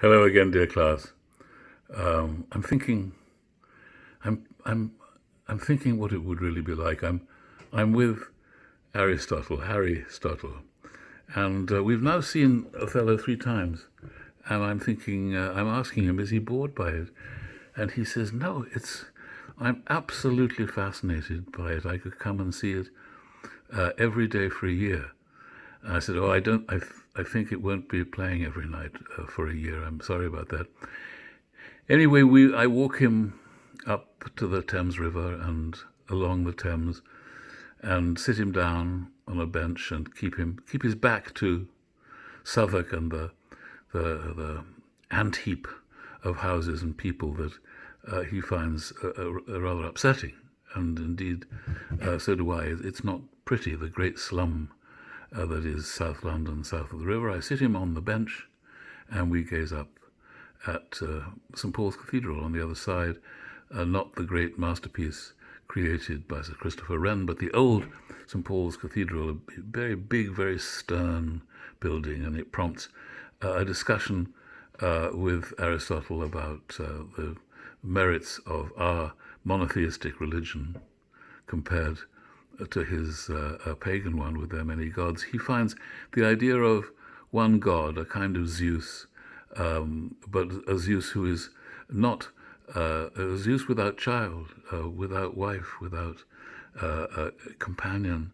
Hello again, dear class. I'm thinking, I'm, I'm, I'm thinking what it would really be like. I'm with Aristotle, Harry Stotle, and we've now seen Othello 3 times. And I'm thinking, I'm asking him, is he bored by it? And he says, no, I'm absolutely fascinated by it. I could come and see it every day for a year. And I said, oh, I think it won't be playing every night for a year. I'm sorry about that. Anyway, I walk him up to the Thames River and along the Thames, and sit him down on a bench and keep his back to Southwark and the ant heap of houses and people that he finds rather upsetting. And indeed, so do I. It's not pretty, the great slum that is South London, south of the river. I sit him on the bench, and we gaze up at St Paul's Cathedral on the other side, not the great masterpiece created by Sir Christopher Wren, but the old St Paul's Cathedral, a very big, very stern building, and it prompts a discussion with Aristotle about the merits of our monotheistic religion compared to his pagan one with their many gods. He finds the idea of one god, a kind of Zeus, but a Zeus who is not a Zeus without child, without wife, without companion,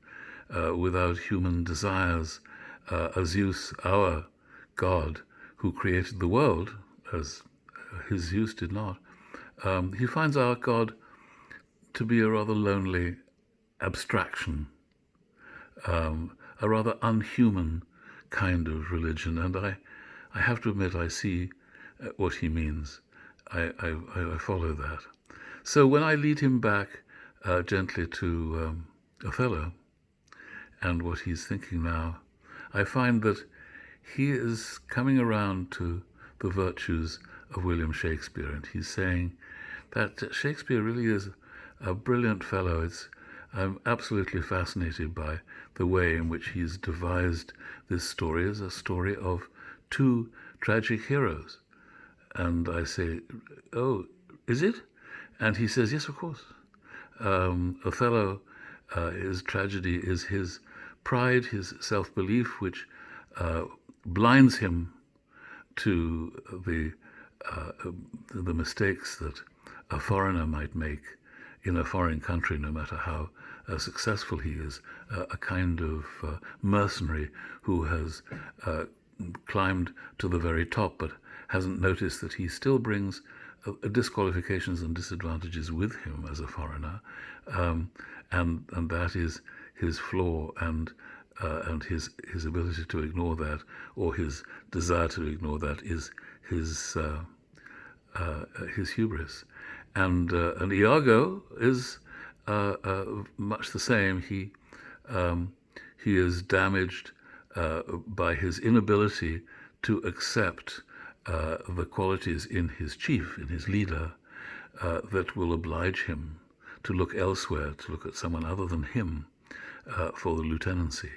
without human desires, a Zeus, our God, who created the world, as his Zeus did not. He finds our God to be a rather lonely abstraction, a rather unhuman kind of religion, and I have to admit I see what he means. I follow that. So when I lead him back gently to Othello and what he's thinking now, I find that he is coming around to the virtues of William Shakespeare, and he's saying that Shakespeare really is a brilliant fellow. I'm absolutely fascinated by the way in which he's devised this story as a story of two tragic heroes. And I say, oh, is it? And he says, yes, of course. Othello, his tragedy is his pride, his self-belief, which blinds him to the mistakes that a foreigner might make in a foreign country, no matter how successful he is, a kind of mercenary who has climbed to the very top but hasn't noticed that he still brings disqualifications and disadvantages with him as a foreigner, and that is his flaw, and his ability to ignore that, or his desire to ignore that, is his hubris. And Iago is much the same. He is damaged by his inability to accept the qualities in his chief, in his leader, that will oblige him to look elsewhere, to look at someone other than him for the lieutenancy.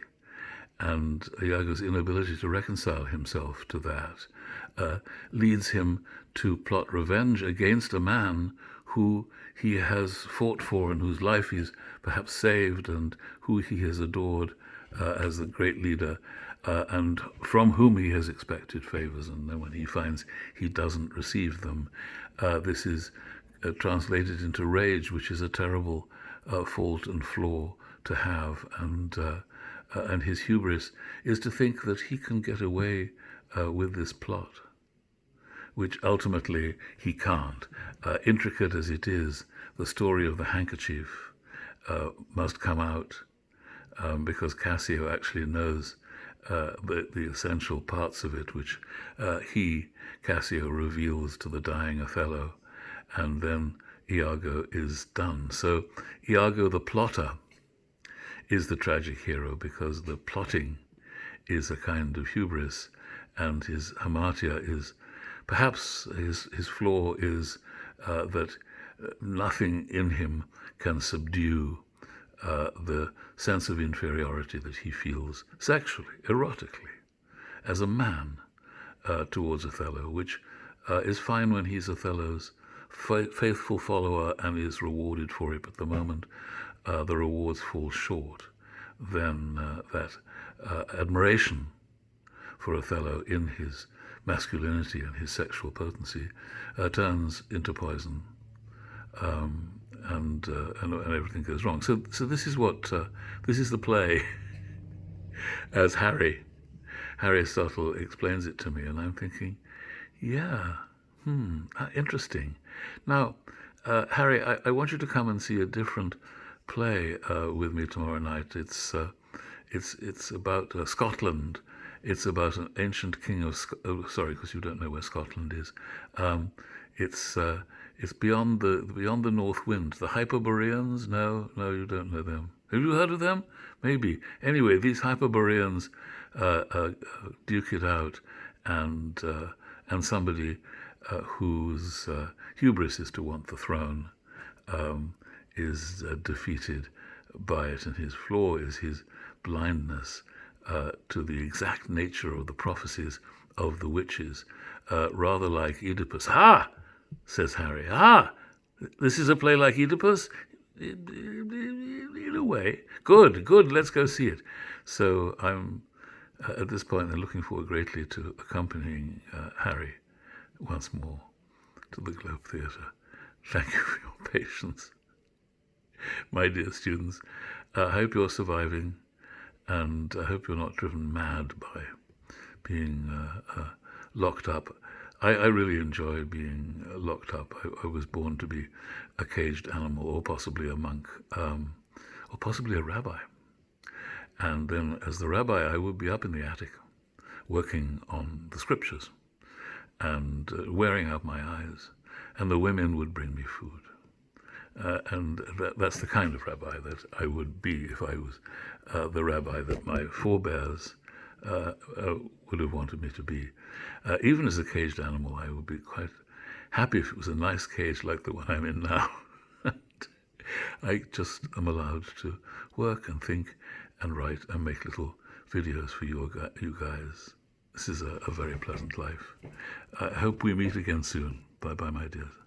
And Iago's inability to reconcile himself to that leads him to plot revenge against a man who he has fought for and whose life he's perhaps saved, and who he has adored as a great leader, and from whom he has expected favors. And then when he finds he doesn't receive them, this is translated into rage, which is a terrible fault and flaw to have. And his hubris is to think that he can get away with this plot, which ultimately he can't. Intricate as it is, the story of the handkerchief must come out, because Cassio actually knows the essential parts of it, which Cassio, reveals to the dying Othello, and then Iago is done. So Iago the plotter is the tragic hero, because the plotting is a kind of hubris, and his hamartia is, perhaps his flaw is that nothing in him can subdue the sense of inferiority that he feels sexually, erotically, as a man, towards Othello, which is fine when he's Othello's faithful follower and is rewarded for it, but the moment the rewards fall short, then that admiration for Othello in his masculinity and his sexual potency turns into poison, and everything goes wrong. So this is what this is the play as Harry Stotle explains it to me, and I'm thinking, yeah, interesting. Now, Harry, I want you to come and see a different play with me tomorrow night. It's about Scotland. It's about an ancient king of sorry, because you don't know where Scotland is. It's beyond the north wind. The Hyperboreans? No, you don't know them. Have you heard of them? Maybe. Anyway, these Hyperboreans duke it out, and somebody whose hubris is to want the throne is defeated by it, and his flaw is his blindness to the exact nature of the prophecies of the witches, rather like Oedipus. "Ha!" says Harry. "Ah! This is a play like Oedipus?" In a way. Good, let's go see it. So I'm, at this point, I'm looking forward greatly to accompanying Harry once more to the Globe Theatre. Thank you for your patience. My dear students, I hope you're surviving, and I hope you're not driven mad by being locked up. I really enjoy being locked up. I was born to be a caged animal, or possibly a monk, or possibly a rabbi. And then as the rabbi, I would be up in the attic, working on the scriptures, and wearing out my eyes, and the women would bring me food. And that's the kind of rabbi that I would be if I was the rabbi that my forebears would have wanted me to be. Even as a caged animal, I would be quite happy if it was a nice cage like the one I'm in now. I just am allowed to work and think and write and make little videos for you guys. This is a very pleasant life. I hope we meet again soon. Bye-bye, my dears.